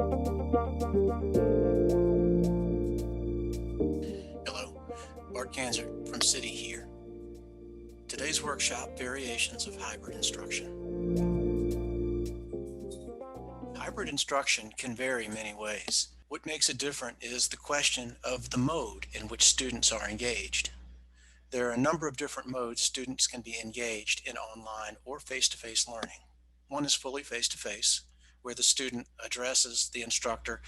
Hello, Bart Ganser from City here. Today's workshop, Variations of Hybrid Instruction. Hybrid instruction can vary many ways. What makes it different is the question of the mode in which students are engaged. There are a number of different modes students can be engaged in online or face-to-face learning. One is fully face-to-face, where the student addresses the instructor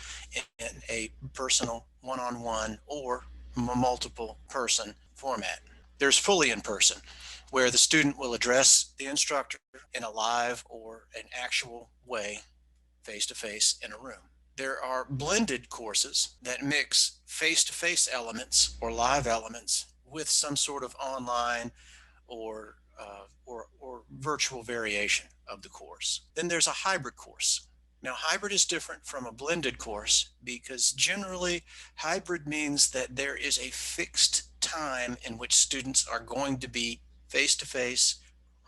in a personal, one-on-one, or multiple person format. There's fully in person, where the student will address the instructor in a live or an actual way, face-to-face in a room. There are blended courses that mix face-to-face elements or live elements with some sort of online or virtual variation of the course. Then there's a hybrid course. Now, hybrid is different from a blended course because generally hybrid means that there is a fixed time in which students are going to be face-to-face,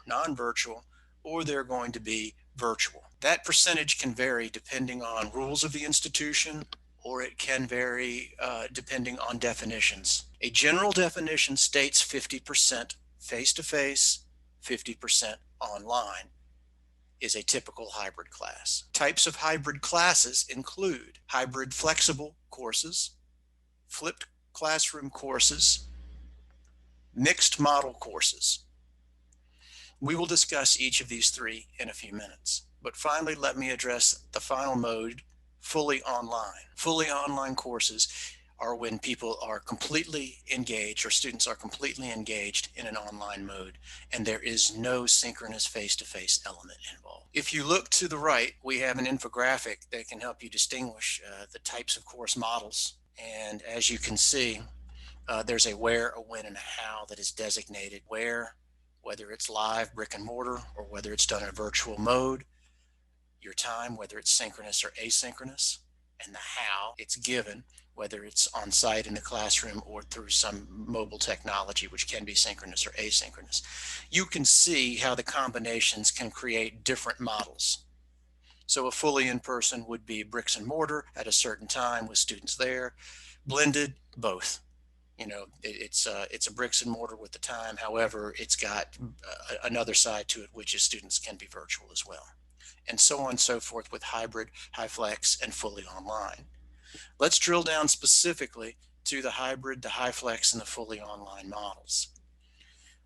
non-virtual, or they're going to be virtual. That percentage can vary depending on rules of the institution, or it can vary depending on definitions. A general definition states 50% face-to-face, 50% online is a typical hybrid class. Types of hybrid classes include hybrid flexible courses, flipped classroom courses, mixed model courses. We will discuss each of these three in a few minutes. But finally, let me address the final mode, fully online. Fully online courses are when people are completely engaged, or students are completely engaged in an online mode, and there is no synchronous face-to-face element involved. If you look to the right, we have an infographic that can help you distinguish the types of course models. And as you can see, there's a where, a when, and a how that is designated. Where, whether it's live, brick and mortar, or whether it's done in a virtual mode, your time, whether it's synchronous or asynchronous, and the how it's given, whether it's on site in the classroom or through some mobile technology, which can be synchronous or asynchronous. You can see how the combinations can create different models. So a fully in-person would be bricks and mortar at a certain time with students there. Blended, both. You know, it's a bricks and mortar with the time. However, it's got another side to it, which is students can be virtual as well. And so on and so forth with hybrid, HyFlex, and fully online. Let's drill down specifically to the hybrid, the HyFlex, and the fully online models.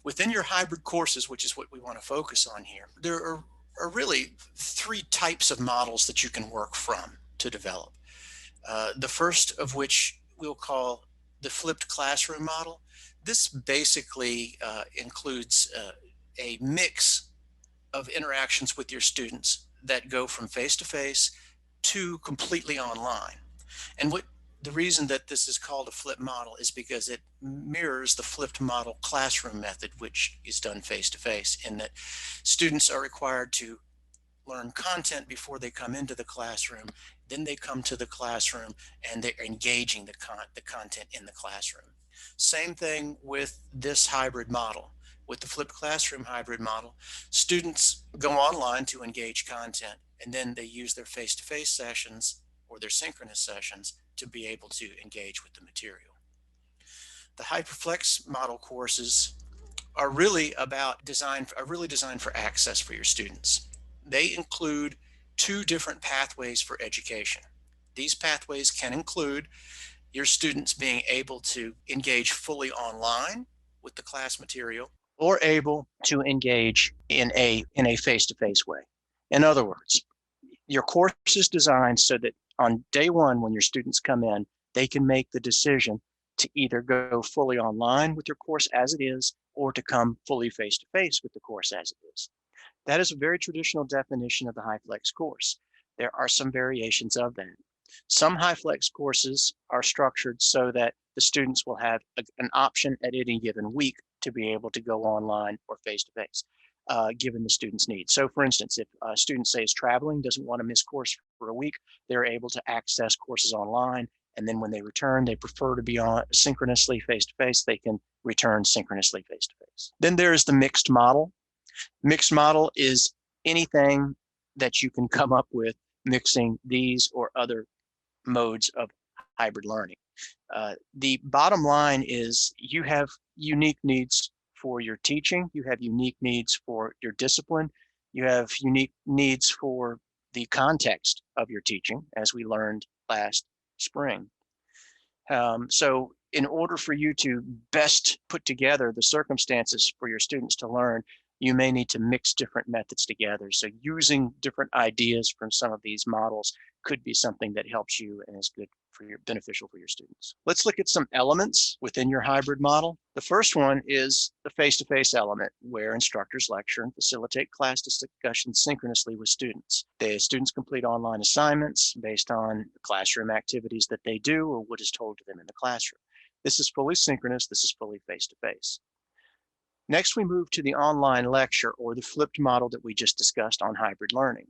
Within your hybrid courses, which is what we want to focus on here, there are really three types of models that you can work from to develop. The first of which we'll call the flipped classroom model. This basically includes a mix of interactions with your students that go from face-to-face to completely online. And the reason that this is called a flipped model is because it mirrors the flipped model classroom method, which is done face-to-face, in that students are required to learn content before they come into the classroom. Then they come to the classroom and they're engaging the content in the classroom. Same thing with this hybrid model. With the flipped classroom hybrid model, students go online to engage content, and then they use their face-to-face sessions or their synchronous sessions to be able to engage with the material. The Hyperflex model courses are really designed for access for your students. They include two different pathways for education. These pathways can include your students being able to engage fully online with the class material, or able to engage in a face-to-face way. In other words, your course is designed so that on day one, when your students come in, they can make the decision to either go fully online with your course as it is, or to come fully face-to-face with the course as it is. That is a very traditional definition of the HyFlex course. There are some variations of that. Some HyFlex courses are structured so that the students will have an option at any given week to be able to go online or face-to-face, given the student's needs. So for instance, if a student, say, is traveling, doesn't want to miss course for a week, they're able to access courses online, and then when they return, they prefer to be on synchronously face-to-face, they can return synchronously face-to-face. Then there's the mixed model. Mixed model is anything that you can come up with mixing these or other modes of hybrid learning. The bottom line is you have unique needs for your teaching, you have unique needs for your discipline, you have unique needs for the context of your teaching, as we learned last spring. So in order for you to best put together the circumstances for your students to learn, you may need to mix different methods together. So using different ideas from some of these models could be something that helps you and is good for your beneficial for your students. Let's look at some elements within your hybrid model. The first one is the face-to-face element, where instructors lecture and facilitate class discussions synchronously with students. The students complete online assignments based on classroom activities that they do or what is told to them in the classroom. This is fully synchronous, this is fully face-to-face. Next, we move to the online lecture, or the flipped model that we just discussed on hybrid learning.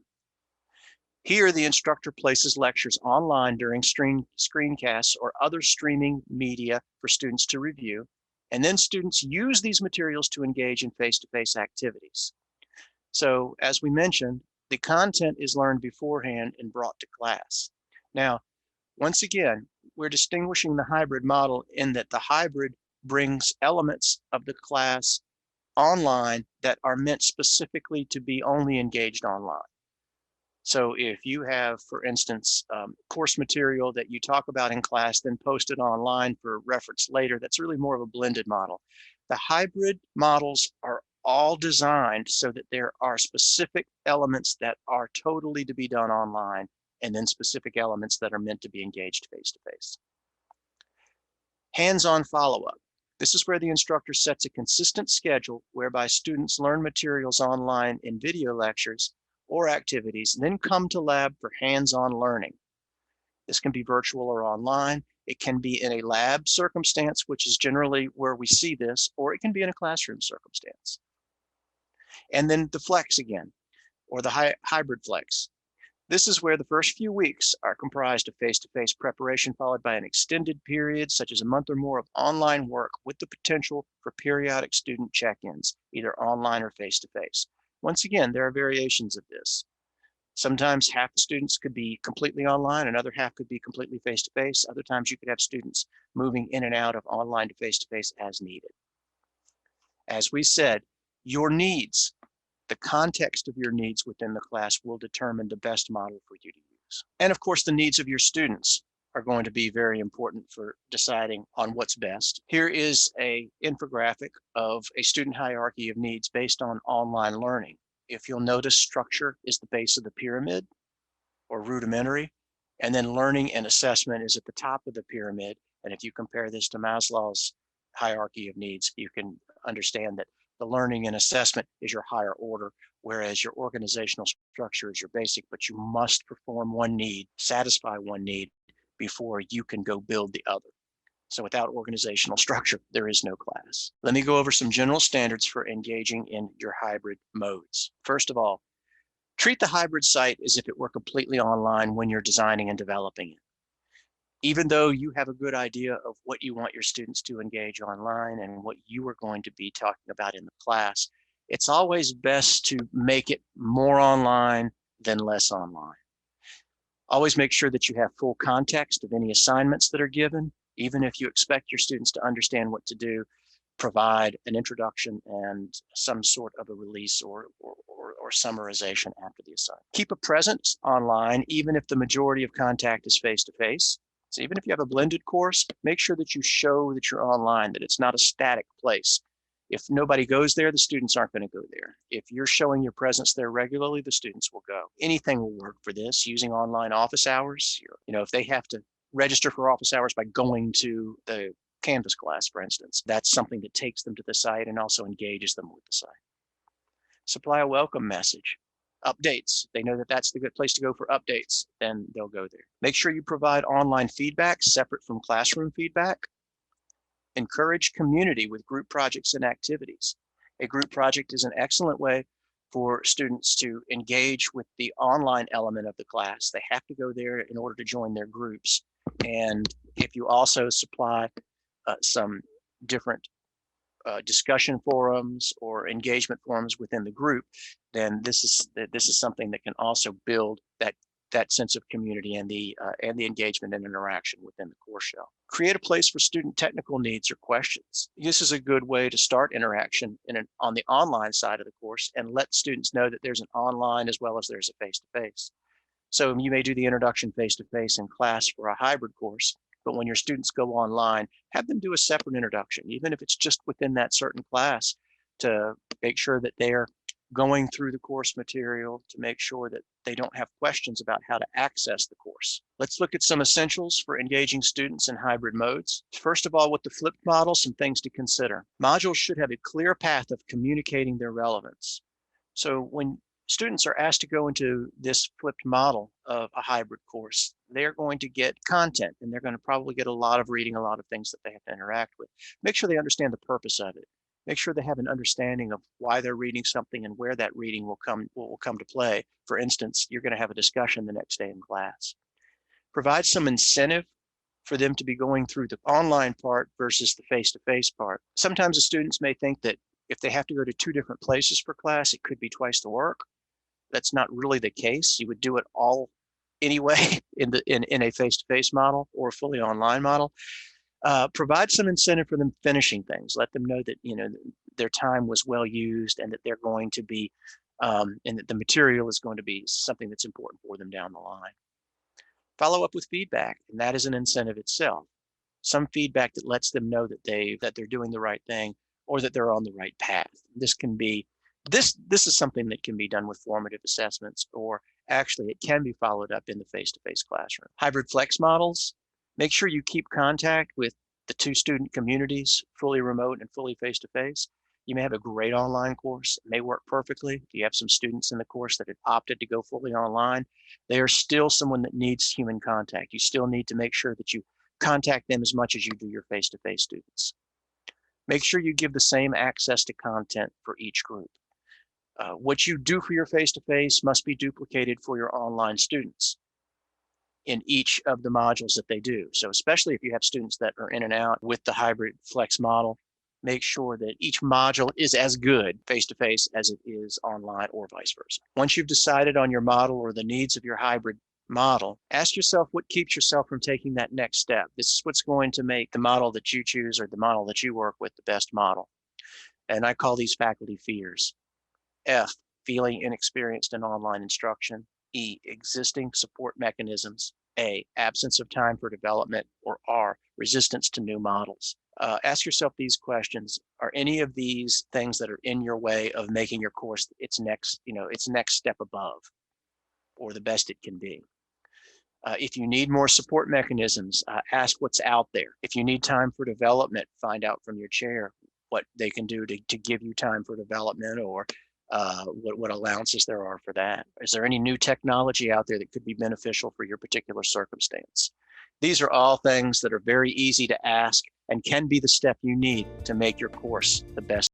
Here, the instructor places lectures online during screencasts or other streaming media for students to review, and then students use these materials to engage in face-to-face activities. So, as we mentioned, the content is learned beforehand and brought to class. Now, once again, we're distinguishing the hybrid model in that the hybrid brings elements of the class online that are meant specifically to be only engaged online. So if you have, for instance, course material that you talk about in class, then post it online for reference later, that's really more of a blended model. The hybrid models are all designed so that there are specific elements that are totally to be done online, and then specific elements that are meant to be engaged face-to-face. Hands-on follow-up. This is where the instructor sets a consistent schedule whereby students learn materials online in video lectures or activities, and then come to lab for hands-on learning. This can be virtual or online. It can be in a lab circumstance, which is generally where we see this, or it can be in a classroom circumstance. And then the flex again, or the hybrid flex. This is where the first few weeks are comprised of face-to-face preparation, followed by an extended period, such as a month or more of online work with the potential for periodic student check-ins, either online or face-to-face. Once again, there are variations of this. Sometimes half the students could be completely online, another half could be completely face-to-face. Other times you could have students moving in and out of online to face-to-face as needed. As we said, your needs, the context of your needs within the class will determine the best model for you to use. And of course, the needs of your students are going to be very important for deciding on what's best. Here is an infographic of a student hierarchy of needs based on online learning. If you'll notice, structure is the base of the pyramid or rudimentary, and then learning and assessment is at the top of the pyramid. And if you compare this to Maslow's hierarchy of needs, you can understand that the learning and assessment is your higher order, whereas your organizational structure is your basic, but you must perform one need, satisfy one need before you can go build the other. So without organizational structure, there is no class. Let me go over some general standards for engaging in your hybrid modes. First of all, treat the hybrid site as if it were completely online when you're designing and developing it. Even though you have a good idea of what you want your students to engage online and what you are going to be talking about in the class, it's always best to make it more online than less online. Always make sure that you have full context of any assignments that are given. Even if you expect your students to understand what to do, provide an introduction and some sort of a release or summarization after the assignment. Keep a presence online, even if the majority of contact is face-to-face. So even if you have a blended course, make sure that you show that you're online, that it's not a static place. If nobody goes there, the students aren't going to go there. If you're showing your presence there regularly, the students will go. Anything will work for this, using online office hours. If they have to register for office hours by going to the Canvas class, for instance, that's something that takes them to the site and also engages them with the site. Supply a welcome message. Updates. They know that that's the good place to go for updates, then they'll go there. Make sure you provide online feedback separate from classroom feedback. Encourage community with group projects and activities. A group project is an excellent way for students to engage with the online element of the class. They have to go there in order to join their groups. And if you also supply some different discussion forums or engagement forums within the group, then this is something that can also build that that sense of community and the engagement and interaction within the course shell. Create a place for student technical needs or questions. This is a good way to start interaction on the online side of the course and let students know that there's an online as well as there's a face-to-face. So you may do the introduction face-to-face in class for a hybrid course, but when your students go online, have them do a separate introduction, even if it's just within that certain class, to make sure that they're going through the course material, to make sure that they don't have questions about how to access the course. Let's look at some essentials for engaging students in hybrid modes. First of all, with the flipped model, some things to consider. Modules should have a clear path of communicating their relevance. So when students are asked to go into this flipped model of a hybrid course, they're going to get content, and they're going to probably get a lot of reading, a lot of things that they have to interact with. Make sure they understand the purpose of it. Make sure they have an understanding of why they're reading something and where that reading will come to play. For instance, you're going to have a discussion the next day in class. Provide some incentive for them to be going through the online part versus the face-to-face part. Sometimes the students may think that if they have to go to 2 different places for class, it could be twice the work. That's not really the case. You would do it all anyway in a face-to-face model or a fully online model. Provide some incentive for them finishing things. Let them know that their time was well used and that they're going to be, and that the material is going to be something that's important for them down the line. Follow up with feedback, and that is an incentive itself. Some feedback that lets them know that they're doing the right thing or that they're on the right path. This can be this is something that can be done with formative assessments, or actually it can be followed up in the face-to-face classroom. Hybrid flex models. Make sure you keep contact with the 2 student communities, fully remote and fully face-to-face. You may have a great online course. It may work perfectly. If you have some students in the course that have opted to go fully online, they are still someone that needs human contact. You still need to make sure that you contact them as much as you do your face-to-face students. Make sure you give the same access to content for each group. What you do for your face-to-face must be duplicated for your online students in each of the modules that they do. So especially if you have students that are in and out with the hybrid flex model, make sure that each module is as good face-to-face as it is online, or vice versa. Once you've decided on your model or the needs of your hybrid model, ask yourself what keeps yourself from taking that next step. This is what's going to make the model that you choose or the model that you work with the best model. And I call these faculty fears. F, feeling inexperienced in online instruction. E, existing support mechanisms. A, absence of time for development. Or R, resistance to new models. Ask yourself these questions. Are any of these things that are in your way of making your course its next step above, or the best it can be? If you need more support mechanisms, ask what's out there. If you need time for development, find out from your chair what they can do to give you time for development, or what allowances there are for that. Is there any new technology out there that could be beneficial for your particular circumstance? These are all things that are very easy to ask and can be the step you need to make your course the best